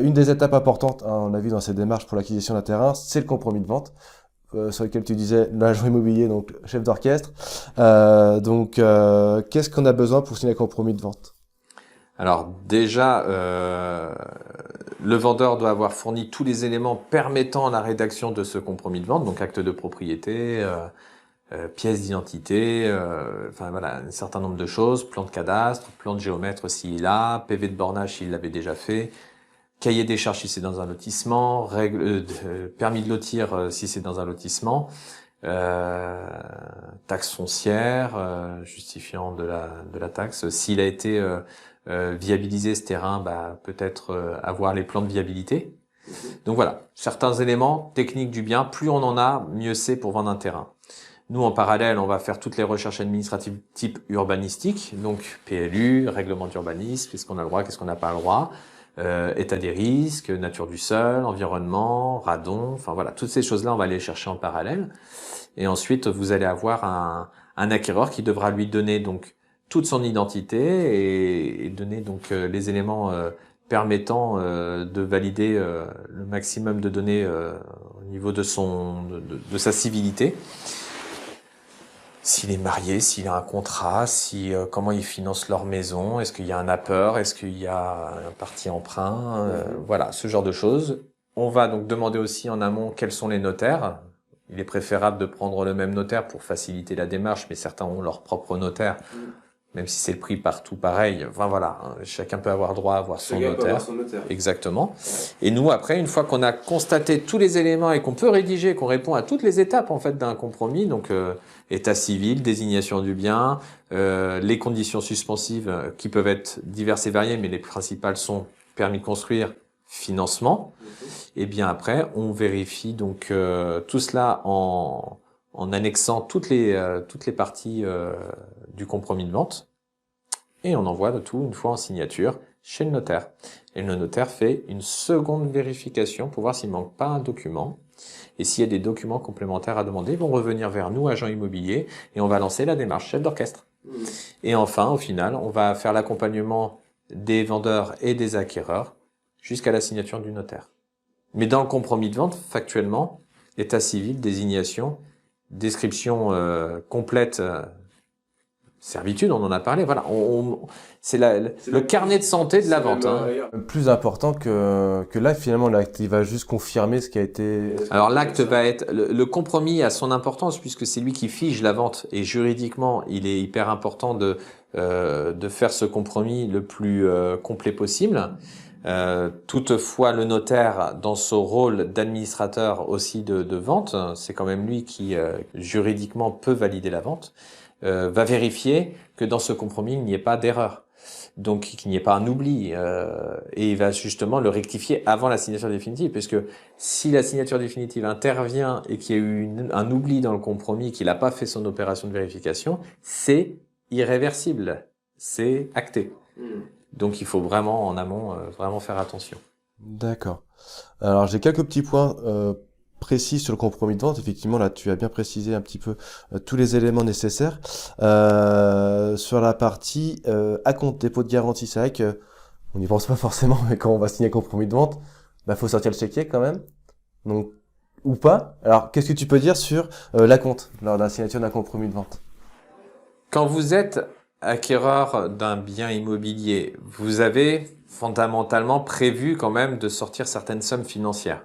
Une des étapes importantes, hein, on l'a vu dans ces démarches pour l'acquisition d'un terrain, c'est le compromis de vente, sur lequel tu disais l'agent immobilier, donc chef d'orchestre. Qu'est-ce qu'on a besoin pour signer un compromis de vente? Alors déjà, le vendeur doit avoir fourni tous les éléments permettant la rédaction de ce compromis de vente, donc acte de propriété, pièce d'identité, enfin voilà, un certain nombre de choses, plan de cadastre, plan de géomètre s'il a, PV de bornage s'il l'avait déjà fait, cahier des charges si c'est dans un lotissement, permis de lotir si c'est dans un lotissement, taxe foncière, justifiant de la taxe. S'il a été viabilisé ce terrain, peut-être avoir les plans de viabilité. Donc voilà, certains éléments techniques du bien, plus on en a, mieux c'est pour vendre un terrain. Nous, en parallèle, on va faire toutes les recherches administratives type urbanistique, donc PLU, règlement d'urbanisme, qu'est-ce qu'on a le droit, qu'est-ce qu'on n'a pas le droit, état des risques, nature du sol, environnement, radon, enfin voilà, toutes ces choses-là, on va les chercher en parallèle. Et ensuite, vous allez avoir un acquéreur qui devra lui donner donc toute son identité et donner donc les éléments permettant de valider le maximum de données au niveau de sa civilité. S'il est marié, s'il a un contrat, comment ils financent leur maison, est-ce qu'il y a un apport, est-ce qu'il y a un parti emprunt, voilà, ce genre de choses. On va donc demander aussi en amont quels sont les notaires. Il est préférable de prendre le même notaire pour faciliter la démarche, mais certains ont leur propre notaire, même si c'est le prix partout pareil. Enfin voilà, hein, chacun peut avoir droit à avoir son notaire. Exactement. Et nous, après, une fois qu'on a constaté tous les éléments et qu'on peut rédiger, qu'on répond à toutes les étapes en fait d'un compromis, donc état civil, désignation du bien, les conditions suspensives qui peuvent être diverses et variées, mais les principales sont permis de construire, financement. Et bien après, on vérifie donc tout cela en annexant toutes les parties du compromis de vente et on envoie le tout une fois en signature chez le notaire. Et le notaire fait une seconde vérification pour voir s'il ne manque pas un document. Et s'il y a des documents complémentaires à demander, ils vont revenir vers nous, agents immobiliers, et on va lancer la démarche chef d'orchestre. Et enfin, au final, on va faire l'accompagnement des vendeurs et des acquéreurs jusqu'à la signature du notaire. Mais dans le compromis de vente, factuellement, état civil, désignation, description complète, servitude, on en a parlé. Voilà, c'est le carnet de santé de la vente. Plus important que l'acte, finalement, l'acte, il va juste confirmer ce qui a été... Alors l'acte va être... Le compromis a son importance puisque c'est lui qui fige la vente. Et juridiquement, il est hyper important de faire ce compromis le plus complet possible. Toutefois, le notaire, dans son rôle d'administrateur aussi de vente, c'est quand même lui qui juridiquement peut valider la vente, va vérifier que dans ce compromis, il n'y ait pas d'erreur. Donc qu'il n'y ait pas un oubli, et il va justement le rectifier avant la signature définitive, puisque si la signature définitive intervient et qu'il y a eu un oubli dans le compromis, qu'il n'a pas fait son opération de vérification, c'est irréversible, c'est acté. Donc il faut vraiment en amont vraiment faire attention. D'accord. Alors j'ai quelques petits points précis sur le compromis de vente. Effectivement, là tu as bien précisé un petit peu tous les éléments nécessaires. Sur la partie acompte, dépôt de garantie, c'est vrai que on n'y pense pas forcément, mais quand on va signer un compromis de vente, faut sortir le chéquier quand même. Donc ou pas. Alors qu'est-ce que tu peux dire sur l'acompte lors de la signature d'un compromis de vente? Quand vous êtes acquéreur d'un bien immobilier, vous avez fondamentalement prévu quand même de sortir certaines sommes financières.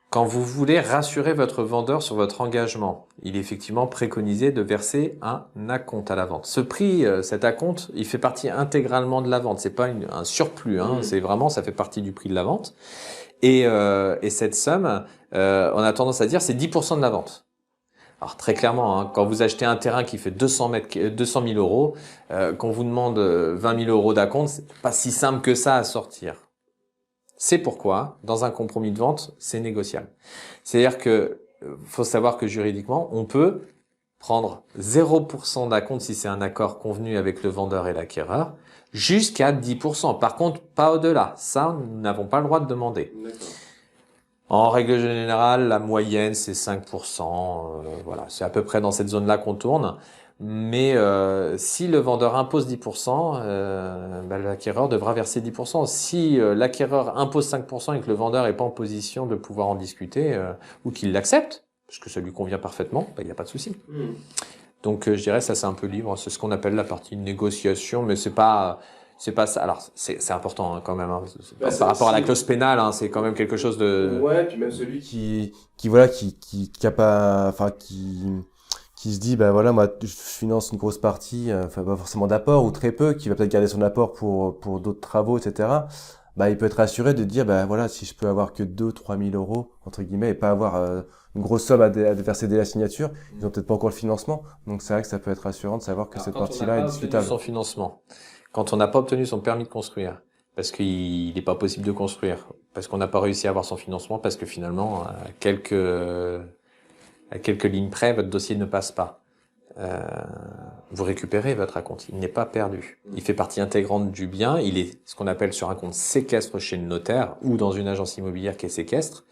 Quand vous voulez rassurer votre vendeur sur votre engagement, il est effectivement préconisé de verser un acompte à la vente. Ce prix, cet acompte, il fait partie intégralement de la vente. C'est pas un surplus, c'est vraiment, ça fait partie du prix de la vente. Et cette somme, on a tendance à dire, c'est 10% de la vente. Alors très clairement, quand vous achetez un terrain qui fait 200 000 euros, qu'on vous demande 20 000 euros d'acompte, c'est pas si simple que ça à sortir. C'est pourquoi, dans un compromis de vente, c'est négociable. C'est-à-dire que faut savoir que juridiquement, on peut prendre 0% d'acompte si c'est un accord convenu avec le vendeur et l'acquéreur, jusqu'à 10%. Par contre, pas au-delà. Ça, nous n'avons pas le droit de demander. En règle générale, la moyenne, c'est 5%. Voilà, c'est à peu près dans cette zone-là qu'on tourne. Mais si le vendeur impose 10%, l'acquéreur devra verser 10%. Si l'acquéreur impose 5% et que le vendeur est pas en position de pouvoir en discuter ou qu'il l'accepte, parce que ça lui convient parfaitement, il n'y a pas de souci. Donc je dirais ça c'est un peu libre, c'est ce qu'on appelle la partie négociation, mais c'est pas ça. Alors c'est important hein, quand même hein. Par rapport à la clause pénale, hein, c'est quand même quelque chose de puis même celui qui voilà qui a pas enfin qui se dit bah voilà moi je finance une grosse partie enfin pas forcément d'apport ou très peu qui va peut-être garder son apport pour d'autres travaux etc. Bah il peut être assuré de dire bah voilà si je peux avoir que 2 3 000 € entre guillemets et pas avoir une grosse somme à verser dès la signature, ils ont peut-être pas encore le financement, donc c'est vrai que ça peut être rassurant de savoir que cette partie-là est discutable. son financement, quand on n'a pas obtenu son permis de construire, parce qu'il n'est pas possible de construire, parce qu'on n'a pas réussi à avoir son financement, parce que finalement à quelques lignes près, votre dossier ne passe pas. Vous récupérez votre acompte. Il n'est pas perdu. Il fait partie intégrante du bien. Il est ce qu'on appelle sur un compte séquestre chez le notaire ou dans une agence immobilière qui est séquestre.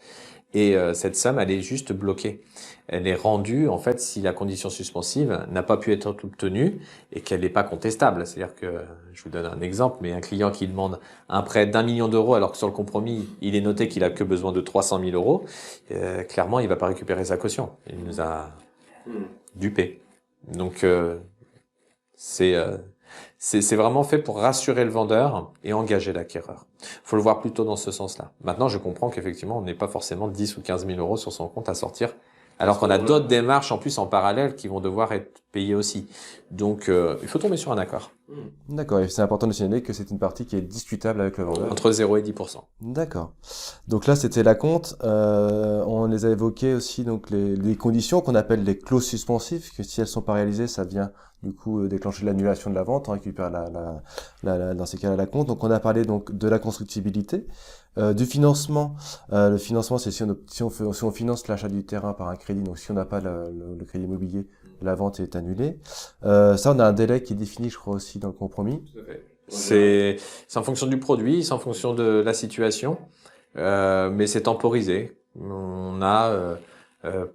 Et cette somme, elle est juste bloquée. Elle est rendue, en fait, si la condition suspensive n'a pas pu être obtenue et qu'elle n'est pas contestable. C'est-à-dire que, je vous donne un exemple, mais un client qui demande un prêt d'1 million d'euros alors que sur le compromis, il est noté qu'il a que besoin de 300 000 euros, clairement, il va pas récupérer sa caution. Il nous a dupé. Donc, c'est vraiment fait pour rassurer le vendeur et engager l'acquéreur. Faut le voir plutôt dans ce sens-là. Maintenant, je comprends qu'effectivement, on n'est pas forcément 10 ou 15 000 € sur son compte à sortir, alors qu'on a d'autres démarches en plus en parallèle qui vont devoir être payées aussi. Donc, il faut tomber sur un accord. D'accord, et c'est important de signaler que c'est une partie qui est discutable avec le vendeur. Entre 0 et 10%. D'accord. Donc là, c'était l'acompte. On les a évoqués aussi, donc les conditions qu'on appelle les clauses suspensives, que si elles sont pas réalisées, ça vient du coup déclencher l'annulation de la vente, on récupère dans ces cas-là l'acompte. Donc on a parlé donc de la constructibilité, du financement. Le financement, c'est si on finance l'achat du terrain par un crédit, donc si on n'a pas le crédit immobilier, la vente est annulée. Ça, on a un délai qui est défini, je crois aussi dans le compromis. C'est en fonction du produit, c'est en fonction de la situation, mais c'est temporisé. On a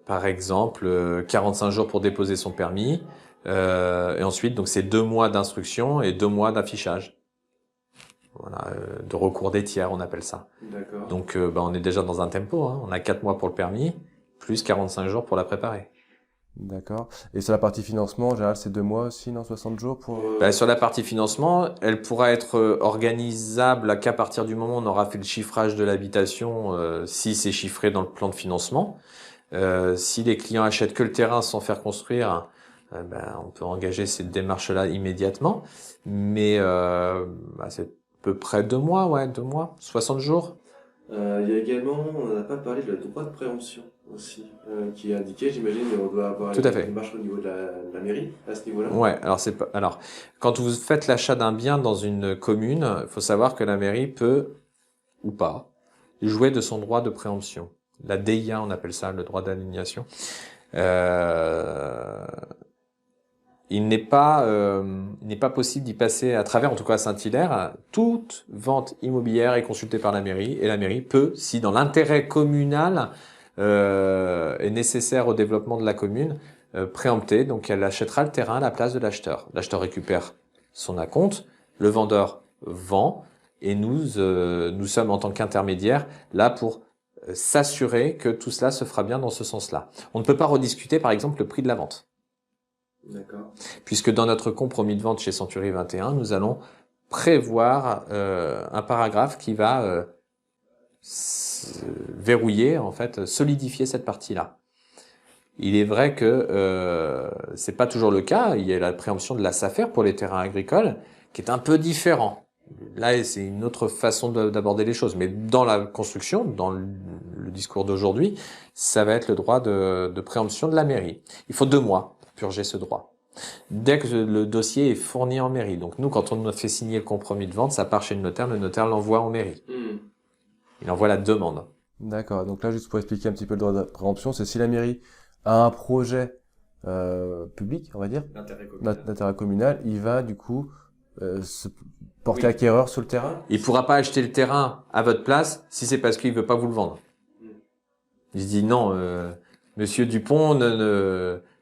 par exemple 45 jours pour déposer son permis, et ensuite donc c'est 2 mois d'instruction et 2 mois d'affichage. Voilà, de recours des tiers, on appelle ça. D'accord. Donc on est déjà dans un tempo, hein. On a 4 mois pour le permis, plus 45 jours pour la préparer. D'accord. Et sur la partie financement, en général, c'est 2 mois aussi, non? 60 jours pour... Sur la partie financement, elle pourra être organisable qu'à partir du moment où on aura fait le chiffrage de l'habitation, si c'est chiffré dans le plan de financement. Si les clients achètent que le terrain sans faire construire, on peut engager cette démarche-là immédiatement. Mais c'est à peu près 2 mois, 2 mois, 60 jours. Il y a également, on n'a pas parlé de la droit de préemption aussi, qui est indiqué, j'imagine, mais on doit avoir Tout à fait. une démarche au niveau de la mairie, à ce niveau-là. Ouais, alors quand vous faites l'achat d'un bien dans une commune, il faut savoir que la mairie peut, ou pas, jouer de son droit de préemption. La DIA, on appelle ça, le droit d'aliénation. Il n'est pas possible d'y passer à travers, en tout cas à Saint-Hilaire. Toute vente immobilière est consultée par la mairie, et la mairie peut, si dans l'intérêt communal est nécessaire au développement de la commune, préempter. Donc elle achètera le terrain à la place de l'acheteur. L'acheteur récupère son acompte, le vendeur vend, et nous sommes en tant qu'intermédiaires là pour s'assurer que tout cela se fera bien dans ce sens-là. On ne peut pas rediscuter par exemple le prix de la vente. D'accord. Puisque dans notre compromis de vente chez Century 21, nous allons prévoir un paragraphe qui va verrouiller, en fait, solidifier cette partie-là. Il est vrai que c'est pas toujours le cas. Il y a la préemption de la SAFER pour les terrains agricoles, qui est un peu différent. Là, c'est une autre façon d'aborder les choses. Mais dans la construction, dans le discours d'aujourd'hui, ça va être le droit de préemption de la mairie. Il faut 2 mois pour purger ce droit. Dès que le dossier est fourni en mairie. Donc nous, quand on a fait signer le compromis de vente, ça part chez le notaire l'envoie en mairie. Il envoie la demande. D'accord. Donc là, juste pour expliquer un petit peu le droit de préemption, c'est si la mairie a un projet public, on va dire, d'intérêt communal, il va du coup se porter acquéreur sur le terrain. Il pourra pas acheter le terrain à votre place si c'est parce qu'il veut pas vous le vendre. Il se dit non, Monsieur Dupont,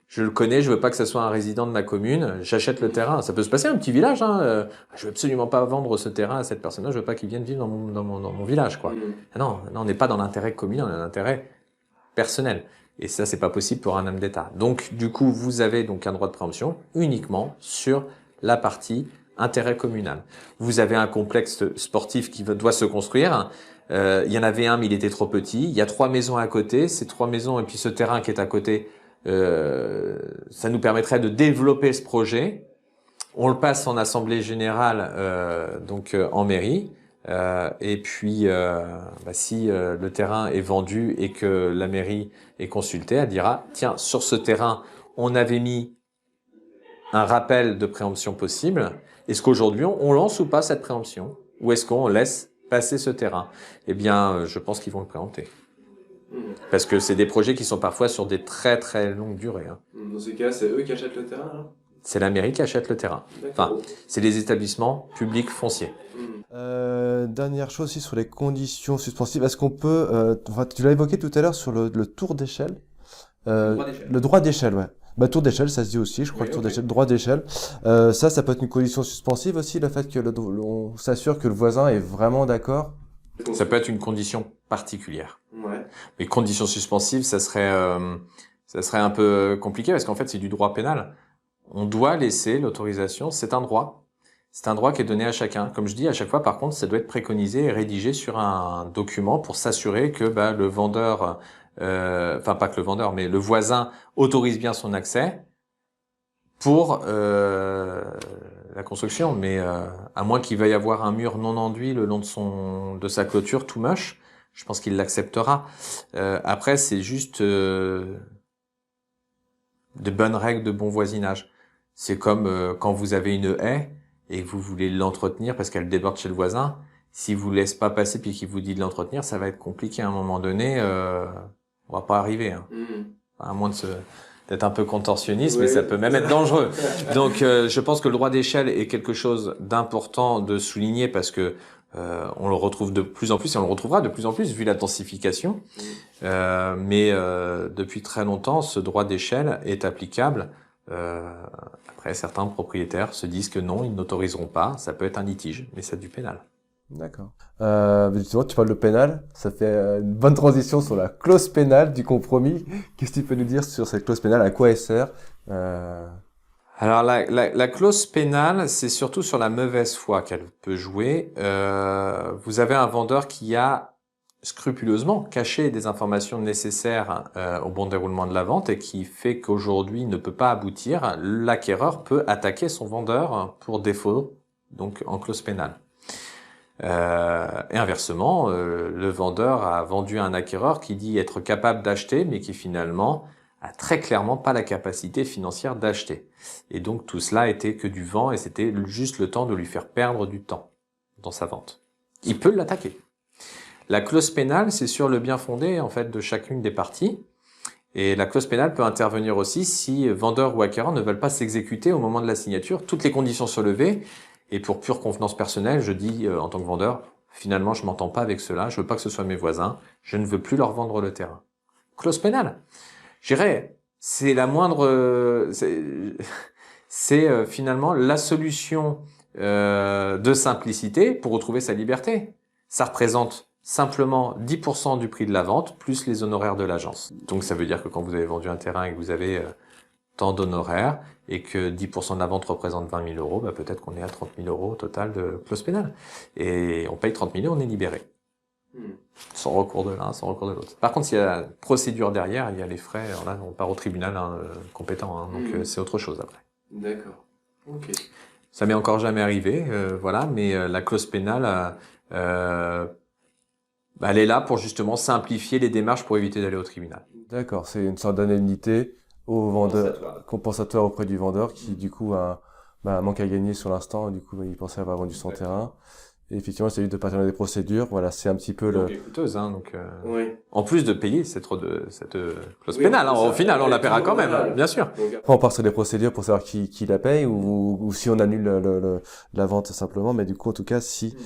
je le connais, je veux pas que ça soit un résident de ma commune, j'achète le terrain. Ça peut se passer un petit village, hein. Je veux absolument pas vendre ce terrain à cette personne-là, je veux pas qu'il vienne vivre dans mon village, quoi. Ah non, on n'est pas dans l'intérêt communal, on est dans l'intérêt personnel. Et ça, c'est pas possible pour un homme d'État. Donc, du coup, vous avez donc un droit de préemption uniquement sur la partie intérêt communal. Vous avez un complexe sportif qui doit se construire. Il y en avait un, mais il était trop petit. Il y a 3 maisons à côté. Ces 3 maisons et puis ce terrain qui est à côté, ça nous permettrait de développer ce projet. On le passe en assemblée générale, en mairie. Et puis, si le terrain est vendu et que la mairie est consultée, elle dira tiens, sur ce terrain, on avait mis un rappel de préemption possible. Est-ce qu'aujourd'hui on lance ou pas cette préemption, ou est-ce qu'on laisse passer ce terrain? Eh bien, je pense qu'ils vont le préempter. Parce que c'est des projets qui sont parfois sur des très très longues durées. Hein. Dans ces cas, c'est eux qui achètent le terrain, là? C'est la mairie qui achète le terrain. Enfin, c'est les établissements publics fonciers. Dernière chose aussi sur les conditions suspensives. Est-ce qu'on peut, tu l'as évoqué tout à l'heure sur le tour d'échelle. Le droit d'échelle, ouais. Bah, tour d'échelle, ça se dit aussi, je crois, tour d'échelle, droit d'échelle. Ça peut être une condition suspensive aussi, le fait que on s'assure que le voisin est vraiment d'accord. Ça peut être une condition particulière. Ouais. Mais condition suspensive, ça serait un peu compliqué parce qu'en fait, c'est du droit pénal. On doit laisser l'autorisation, c'est un droit. C'est un droit qui est donné à chacun. Comme je dis, à chaque fois, par contre, ça doit être préconisé et rédigé sur un document pour s'assurer que le vendeur, pas que le vendeur, mais le voisin autorise bien son accès pour la construction. Mais à moins qu'il veuille avoir un mur non enduit le long de sa clôture tout moche, je pense qu'il l'acceptera. Après, c'est juste de bonnes règles de bon voisinage. C'est comme quand vous avez une haie et que vous voulez l'entretenir parce qu'elle déborde chez le voisin. Si vous laisse pas passer puis qu'il vous dit de l'entretenir, ça va être compliqué à un moment donné. On va pas arriver. Hein. À moins d'être un peu contorsionniste, mais ça peut même être dangereux. Donc, je pense que le droit d'échelle est quelque chose d'important de souligner parce que on le retrouve de plus en plus et on le retrouvera de plus en plus vu la densification. Mais depuis très longtemps, ce droit d'échelle est applicable. Après, certains propriétaires se disent que non, ils n'autoriseront pas. Ça peut être un litige, mais c'est du pénal. D'accord. Justement, tu parles de pénal, ça fait une bonne transition sur la clause pénale du compromis. Qu'est-ce que tu peux nous dire sur cette clause pénale? À quoi elle sert? Alors, la clause pénale, c'est surtout sur la mauvaise foi qu'elle peut jouer. Vous avez un vendeur qui a scrupuleusement caché des informations nécessaires au bon déroulement de la vente et qui fait qu'aujourd'hui ne peut pas aboutir. L'acquéreur peut attaquer son vendeur pour défaut, donc en clause pénale. Et inversement, le vendeur a vendu à un acquéreur qui dit être capable d'acheter, mais qui finalement a très clairement pas la capacité financière d'acheter. Et donc tout cela était que du vent et c'était juste le temps de lui faire perdre du temps dans sa vente. Il peut l'attaquer. La clause pénale, c'est sur le bien fondé en fait de chacune des parties. Et la clause pénale peut intervenir aussi si vendeur ou acquéreur ne veulent pas s'exécuter au moment de la signature. Toutes les conditions sont levées. Et pour pure convenance personnelle, je dis en tant que vendeur, finalement, je m'entends pas avec cela, je veux pas que ce soit mes voisins, je ne veux plus leur vendre le terrain. Clause pénale. Je dirais, c'est la moindre, c'est finalement la solution de simplicité pour retrouver sa liberté. Ça représente simplement 10% du prix de la vente plus les honoraires de l'agence. Donc ça veut dire que quand vous avez vendu un terrain et que vous avez tant d'honoraires et que 10% de la vente représente 20 000 euros, peut-être qu'on est à 30 000 euros au total de clause pénale. Et on paye 30 000 et on est libéré. Sans recours de l'un, sans recours de l'autre. Par contre, s'il y a procédure derrière, il y a les frais, alors là, on part au tribunal compétent, donc c'est autre chose après. D'accord. Ok. Ça m'est encore jamais arrivé, mais la clause pénale, elle est là pour justement simplifier les démarches pour éviter d'aller au tribunal. D'accord, c'est une sorte d'indemnité au vendeur, compensatoire auprès du vendeur qui du coup a un manque à gagner sur l'instant, du coup il pensait avoir vendu son terrain. Et effectivement, c'est juste de partir dans des procédures. Voilà, c'est un petit peu le. Coûteuse, donc. Oui. En plus de payer cette clause pénale, au final, on la paiera quand même, bien sûr. Après, on part sur des procédures pour savoir qui la paye ou si on annule la vente simplement. Mais du coup, en tout cas, si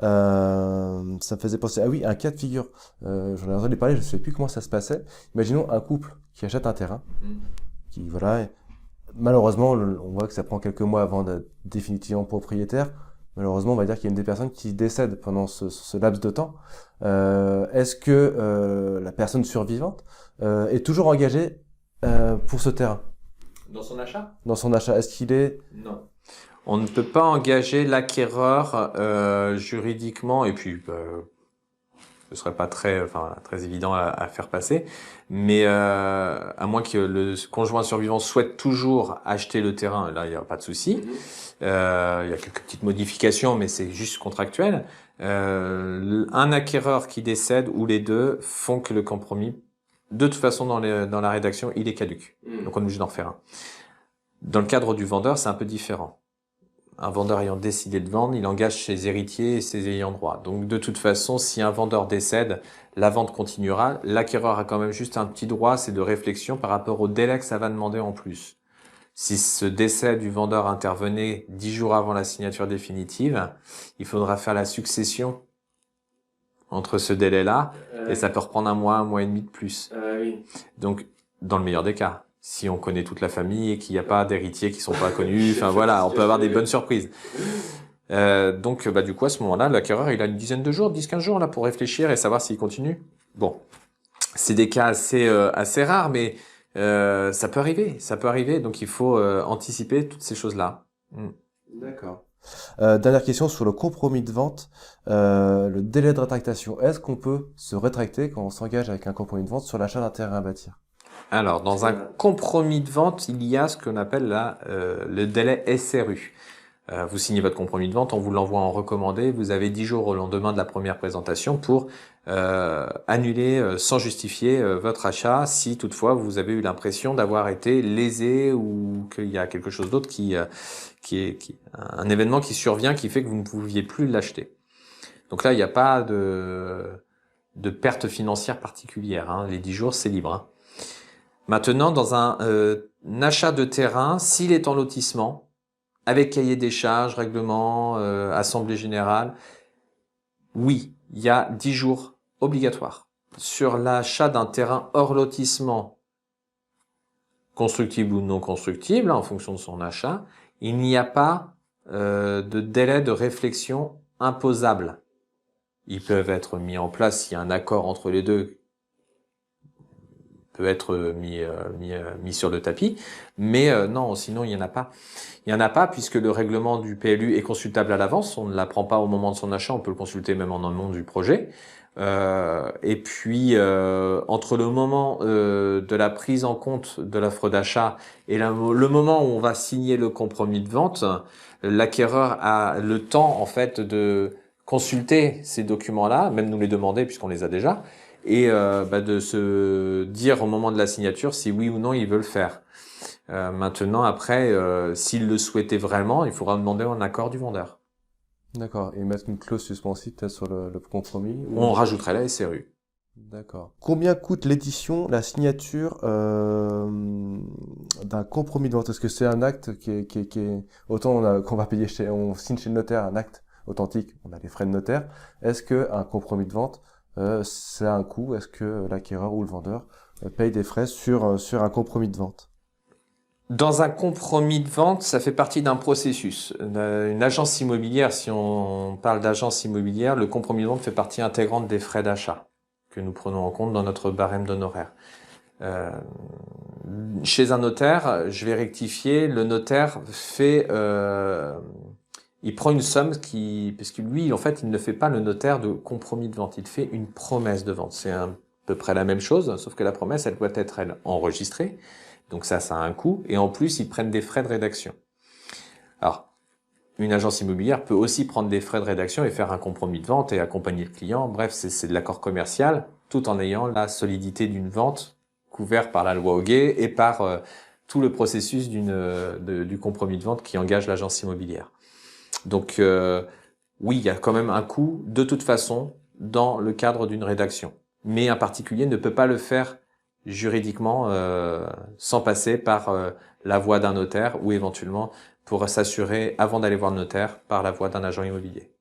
ça me faisait penser. Ah oui, un cas de figure. J'en ai entendu parler. Je sais plus comment ça se passait. Imaginons un couple qui achète un terrain. qui voilà. Malheureusement, on voit que ça prend quelques mois avant d'être définitivement propriétaire. Malheureusement, on va dire qu'il y a une des personnes qui décède pendant ce laps de temps. Est-ce que la personne survivante est toujours engagée pour ce terrain? Dans son achat? Dans son achat, est-ce qu'il est... Non. On ne peut pas engager l'acquéreur juridiquement, et puis ce serait pas très évident à faire passer, mais à moins que le conjoint survivant souhaite toujours acheter le terrain, là il n'y a pas de souci. Il y a quelques petites modifications, mais c'est juste contractuel. Un acquéreur qui décède ou les deux font que le compromis, de toute façon dans la rédaction, il est caduc. Donc on est obligé d'en refaire un. Dans le cadre du vendeur, c'est un peu différent. Un vendeur ayant décidé de vendre, il engage ses héritiers et ses ayants droit. Donc de toute façon, si un vendeur décède, la vente continuera. L'acquéreur a quand même juste un petit droit, c'est de réflexion par rapport au délai que ça va demander en plus. Si ce décès du vendeur intervenait 10 jours avant la signature définitive, il faudra faire la succession entre ce délai-là, et ça peut reprendre un mois et demi de plus. Oui. Donc, dans le meilleur des cas, si on connaît toute la famille et qu'il n'y a pas d'héritiers qui sont pas connus, enfin voilà, on peut avoir des bonnes surprises. Donc, du coup, à ce moment-là, l'acquéreur, il a une dizaine de jours, 10-15 jours là pour réfléchir et savoir s'il continue. Bon, c'est des cas assez rares, mais ça peut arriver. Donc, il faut anticiper toutes ces choses-là. D'accord. Dernière question sur le compromis de vente, le délai de rétractation. Est-ce qu'on peut se rétracter quand on s'engage avec un compromis de vente sur l'achat d'un terrain à bâtir? Alors, dans un compromis de vente, il y a ce qu'on appelle le délai SRU. Vous signez votre compromis de vente, on vous l'envoie en recommandé. Vous avez 10 jours au lendemain de la première présentation pour annuler sans justifier votre achat si toutefois vous avez eu l'impression d'avoir été lésé ou qu'il y a quelque chose d'autre qui un événement qui survient qui fait que vous ne pouviez plus l'acheter. Donc là, il n'y a pas de perte financière particulière. Hein. Les 10 jours, c'est libre. Hein. Maintenant, dans un achat de terrain, s'il est en lotissement, avec cahier des charges, règlement, assemblée générale, oui, il y a 10 jours obligatoires. Sur l'achat d'un terrain hors lotissement, constructible ou non constructible, en fonction de son achat, il n'y a pas de délai de réflexion imposable. Ils peuvent être mis en place s'il y a un accord entre les deux, peut être mis sur le tapis, mais non, sinon il y en a pas. Il y en a pas puisque le règlement du PLU est consultable à l'avance, on ne l'apprend pas au moment de son achat, on peut le consulter même en amont du projet. Et puis entre le moment de la prise en compte de l'offre d'achat et le moment où on va signer le compromis de vente, l'acquéreur a le temps en fait de consulter ces documents-là, même nous les demander puisqu'on les a déjà, et de se dire au moment de la signature si oui ou non il veut le faire. Maintenant, après, s'il le souhaitait vraiment, il faudra demander un accord du vendeur. D'accord. Et mettre une clause suspensive peut-être sur le compromis ou... On rajouterait la SRU. D'accord. Combien coûte l'édition, la signature d'un compromis de vente? Est-ce que c'est un acte qui est... Autant qu'on va payer on signe chez le notaire un acte authentique, on a les frais de notaire. Est-ce que un compromis de vente, c'est un coût? Est-ce que l'acquéreur ou le vendeur paye des frais sur un compromis de vente? Dans un compromis de vente, ça fait partie d'un processus. Une agence immobilière, si on parle d'agence immobilière, le compromis de vente fait partie intégrante des frais d'achat que nous prenons en compte dans notre barème d'honoraires. Chez un notaire, je vais rectifier, le notaire fait... il prend une somme parce que lui, en fait, il ne fait pas le notaire de compromis de vente, il fait une promesse de vente. C'est à peu près la même chose, sauf que la promesse, elle doit être, elle, enregistrée. Donc ça a un coût. Et en plus, ils prennent des frais de rédaction. Alors, une agence immobilière peut aussi prendre des frais de rédaction et faire un compromis de vente et accompagner le client. Bref, c'est de l'accord commercial, tout en ayant la solidité d'une vente couverte par la loi Hoguet et par tout le processus du compromis de vente qui engage l'agence immobilière. Donc, oui, il y a quand même un coût, de toute façon, dans le cadre d'une rédaction. Mais un particulier ne peut pas le faire juridiquement sans passer par la voie d'un notaire ou éventuellement pour s'assurer avant d'aller voir le notaire par la voie d'un agent immobilier.